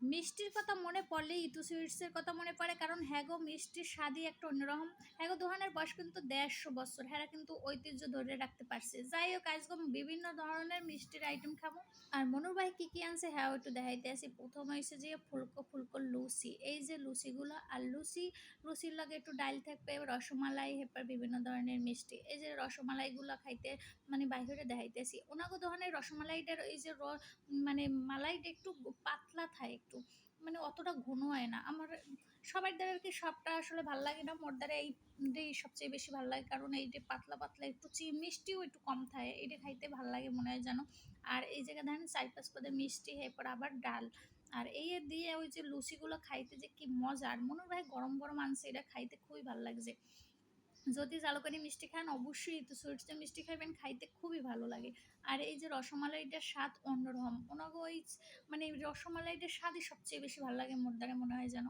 মিষ্টির কথা মনে পড়লে ইতু সুইটসের কথা মনে পড়ে, কারণ হ্যাঁ গো মিষ্টির স্বাদই একটা অন্যরকম। হ্যাঁ গো দোকানের বয়স কিন্তু 150 বছর, হ্যাঁ কিন্তু ঐতিহ্য ধরে রাখতে পারছে। যাই হোক আজকে বিভিন্ন ধরনের মিষ্টির আইটেম খাবো। আর মনুর ভাই কি কি আনছে হ্যাঁ একটু দেখাইতে আসি। প্রথম হয়েছে যে ফুলকো ফুলকো লুচি, এই যে লুচিগুলো আর লুচির লগে একটু ডাল থাকবে, রসমালাই, হেপার বিভিন্ন ধরনের মিষ্টি। এই যে রসমালাইগুলো খাইতে মানে বাইরে দেখাইতেছি ওনাগো দোকানের রসমালাইটার এই যে মানে মালাইটা একটু পাতলা থাকে, একটু মানে অতটা ঘন হয় না। আমার সবার দ্বারা আর কি সবটা আসলে ভাল লাগে না, মোর দ্বারা এইটাই সবচেয়ে বেশি ভালো লাগে, কারণ এই যে পাতলা পাতলা একটু মিষ্টিও একটু কম থাকে, এটা খাইতে ভালো লাগে মনে হয় যেন। আর এই জায়গায় দেখেন 4-5 পদে মিষ্টি, এরপর আবার ডাল। আর এই দিয়ে ওই যে লুচিগুলো খাইতে যে কি মজা, আর মনে হয় গরম গরম আনছে, এটা খাইতে খুবই ভালো লাগছে। যদি জালুকারি মিষ্টি খান অবশ্যই তো সুইটসের মিষ্টি খাইবেন, খাইতে খুবই ভালো লাগে। আর এই যে রসমালাইটার স্বাদ অন্যরকম, ওনাকে ওই মানে রসমালাইটার স্বাদই সবচেয়ে বেশি ভালো লাগে মোর দ্বারা মনে হয় যেন।